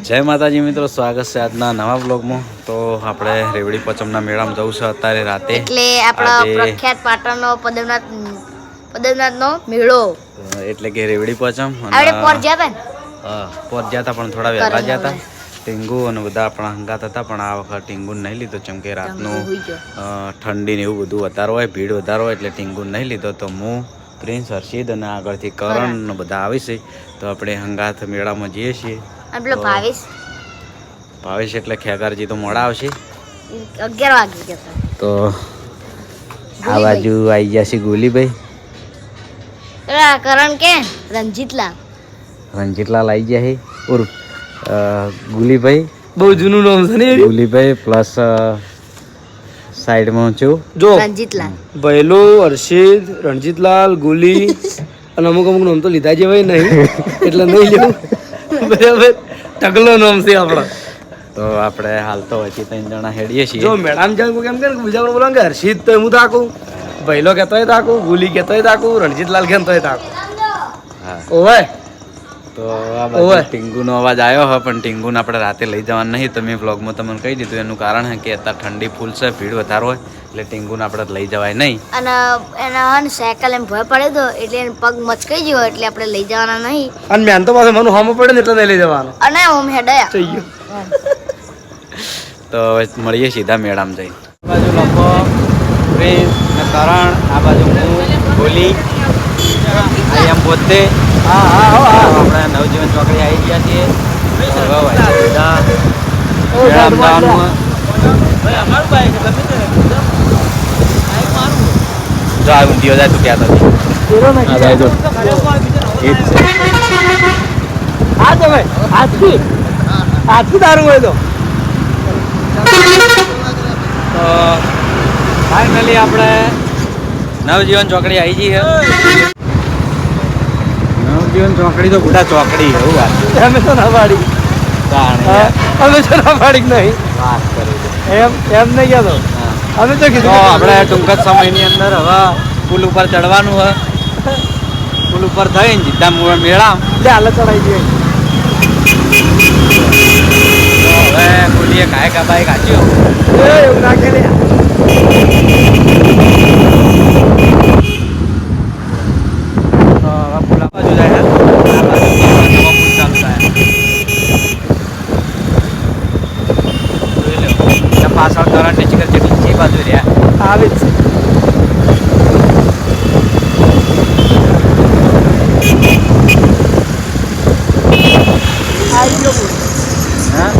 જય માતાજી મિત્રો, સ્વાગત છે આજના નવા બ્લોગમાં। તો આપણે રેવડી પચમના મેળામાં જવું છે અત્યારે રાતે, એટલે આપણા પ્રખ્યાત પાટણનો પદમનાથનો મેળો, એટલે કે રેવડી પચમ આપણે પોર ગયા હતા પણ થોડા વહેલા ગયા હતા। ટીંગુ અને બધા આપણા હંગાત હતા, પણ આ વખત ટીંગુ નહીં લીધો, જેમ કે રાતનું ઠંડી ને એવું બધું વધારે હોય, ભીડ વધારે હોય, એટલે ટીંગુ નહીં લીધો। તો હું પ્રિન્સ હર્ષિદ અને આગળથી કરણ ને બધા આવે છે, તો આપણે હંગાત મેળામાં જઈએ છીએ। ભાવેશ એટલે ખેગારજી તો મોડા આવશે, 11 વાગે જતા। તો આ બાજુ આવી ગયા છે ગોલીભાઈ, કરણ કે રંજીતલાલ આવી ગયા છે, ઉર્ફ ગુલીભાઈ, બહુ જૂનું નામ છે ને ગુલીભાઈ પ્લસ સાઈડમાં છું જો રંજીતલાલ, ભૈલો, હર્ષિદ, રણજીતલાલ, ગુલી અને અમુક નામ તો લીધા જેવાય નહીં એટલે નહીં લેવું બરાબર। ટકલો નામ છે આપણો। તો આપણે હાલ તો હજી 3 જણા હેડીએ છીએ। જો મેડમ જાણ કેમ કે બીજા બોલો કે હર્ષિદ તો હું તાકું, ભૈલો કહેતોય તાકું, ગુલી કહેતોય તાકું, રણજીતલાલ કહેતોય તાકું। હા ઓવે તો આ બાજુ ટીંગુનો અવાજ આવ્યો હોય, પણ ટીંગુને આપણે રાતે લઈ જવાનું નહીં। તો મેં બ્લોગમાં તમને કહી દીધું, એનું કારણ છે કે અત્યારે ઠંડી ફૂલ છે, ભીડ વધારે હોય, એટલે ટીંગુને આપણે લઈ જવાય નહીં। અને એના સાયકલ એમ ભય પડે તો એટલે એને પગ મચકાઈ ગયો, એટલે આપણે લઈ જવાના નહીં। અને મેન તો પાછું મને હામો પડે ને એટલે નહીં લઈ જવાનો અને ઓમ હેડયા થઈ ગયો। તો હવે મળીએ સીધા મેળામાં જઈને। આ બાજુ લોકો પ્રિન્સ ને કરણ, આ બાજુ હું ગોલી, આઈ એમ પોતે। આપણે નવજીવન ચોકડી આવી ગયા છીએ। જો આ ઊંધિયો જાય તું ક્યાં આજથી દારૂ હોય તો ફાઇનલી આપણે નવજીવન ચોકડી આવી ગઈ છે। નવજીવન ચોકડી તો ગુડા ચોકડી એવું વાત અમે તો ના પાડી, અમે તો ના પાડી નહીં વાત કરી એમ નહીં કહેતો, અમે તો કીધું આપણે ટૂંક જ સમયની અંદર હવે પુલ ઉપર ચડવાનું હોય। પુલ ઉપર થઈને સીધા મેળા હાલત ચડાઈ ગઈ। હવે બોલીએ કાંઈ કાબાઈ કાચ્યો એવું ના કરે પુલ આ બાજુ જાય, આ બાજુ નવો પુલ ચાલુ થાય। જોઈ લો ત્યાં પાછળ કરંટ ચીકર ચેટલી છે બાજુ રહ્યા આવે જ છે। હા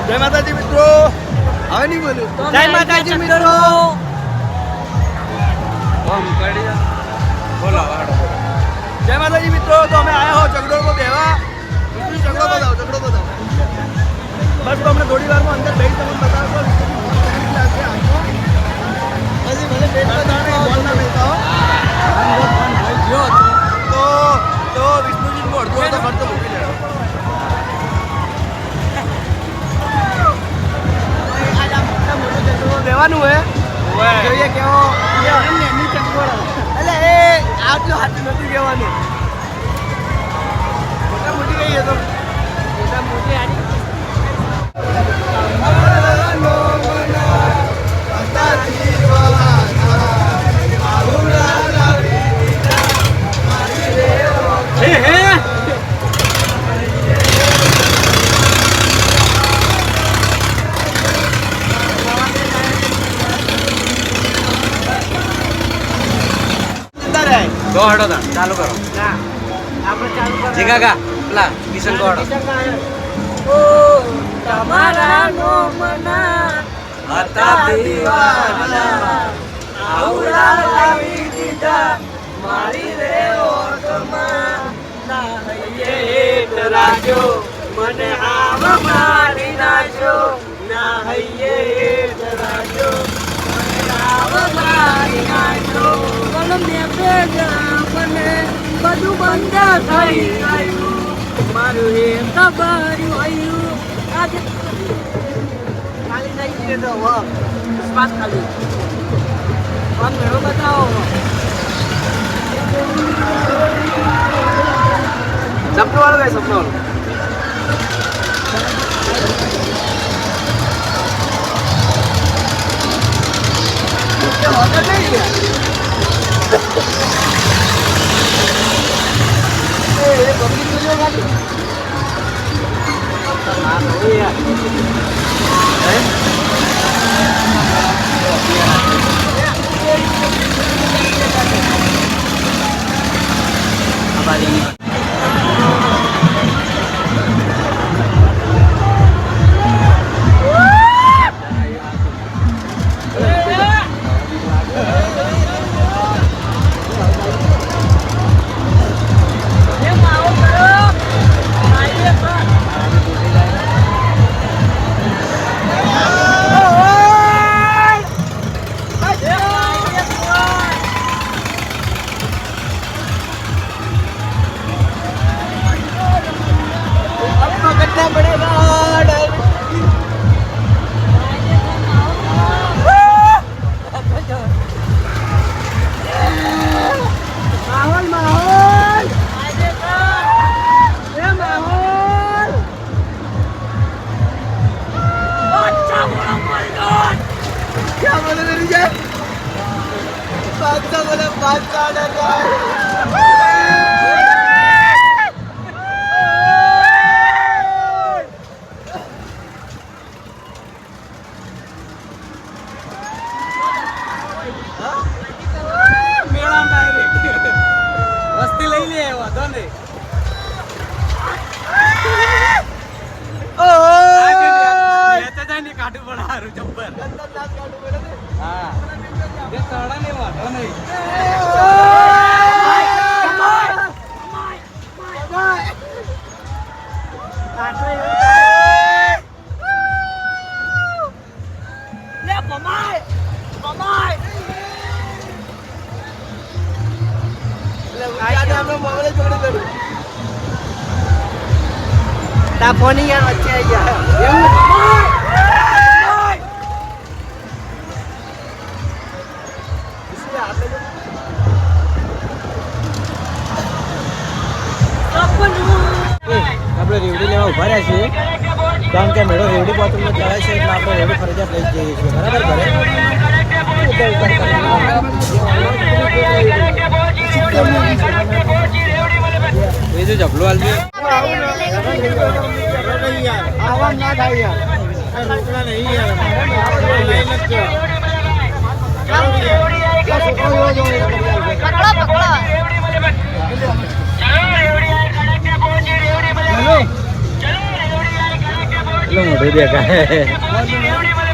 જય માતાજી મિત્રો. હવે નહીં બોલું. જય માતાજી મિત્રો. બોલો જય માતાજી મિત્રો. તો અમે આયા હો ચગડોળમાં બેવા. ચગડો બતાવો, ચગડો બતાવો. બસ તો અમને થોડી વારમાં અંદર બેસી તમને બતાવશો. હજી ભલે પેટમાં દાણે બોલ ના બેસતા હો. તો વિષ્ણુજીનું અડધું હોય તો ખર્ચો મૂકી લેવાનો. દેવાનું હે જોઈએ કેવો એટલે એ આટલું હાથું નથી કહેવાનું. મોટા મોટી કહીએ તો મોટા મોટી ગોહડો તા ચાલુ કરો. જીગા ગા પેલા કિશન ગોહડો. તમારા નોમના હતા દીવાના આવડા લાવી દીધા મારી રે ઓટમાં ના હૈયે એક રાજો મને આવ મારી નાખ્યો ના હૈયે એક રાજો મને આવ મારી નાખ્યો પણ મેં ભેગા મને બધું બંધ થઈ ગયું મારું એ ખબર આવ્યું આજે ખાલી થઈ ગયું તો સ્વાદ ખાલી આમ ઘણો બતાવો સપનું વાળું કઈ સપનું વાળું વસ્તી લઈ લે વાંધો નહીં કાઢું પણ હારું જબ્બર હા જે તળા ને વાંધો નહીં ફોની યાર વચ્ચે આવી ગયા આપણે રેવડી લેવા ઉભા રહ્યા છીએ કારણ કે મેળો રેવડી બોટલમાં ચડાય છે એટલે આપણે રેવડી ફરજિયાત લઈ જઈએ છીએ બરાબર બીજું જબલું હાલ આવા ના થાય યાર નહીં યાર પકડો મોઢું દેખાય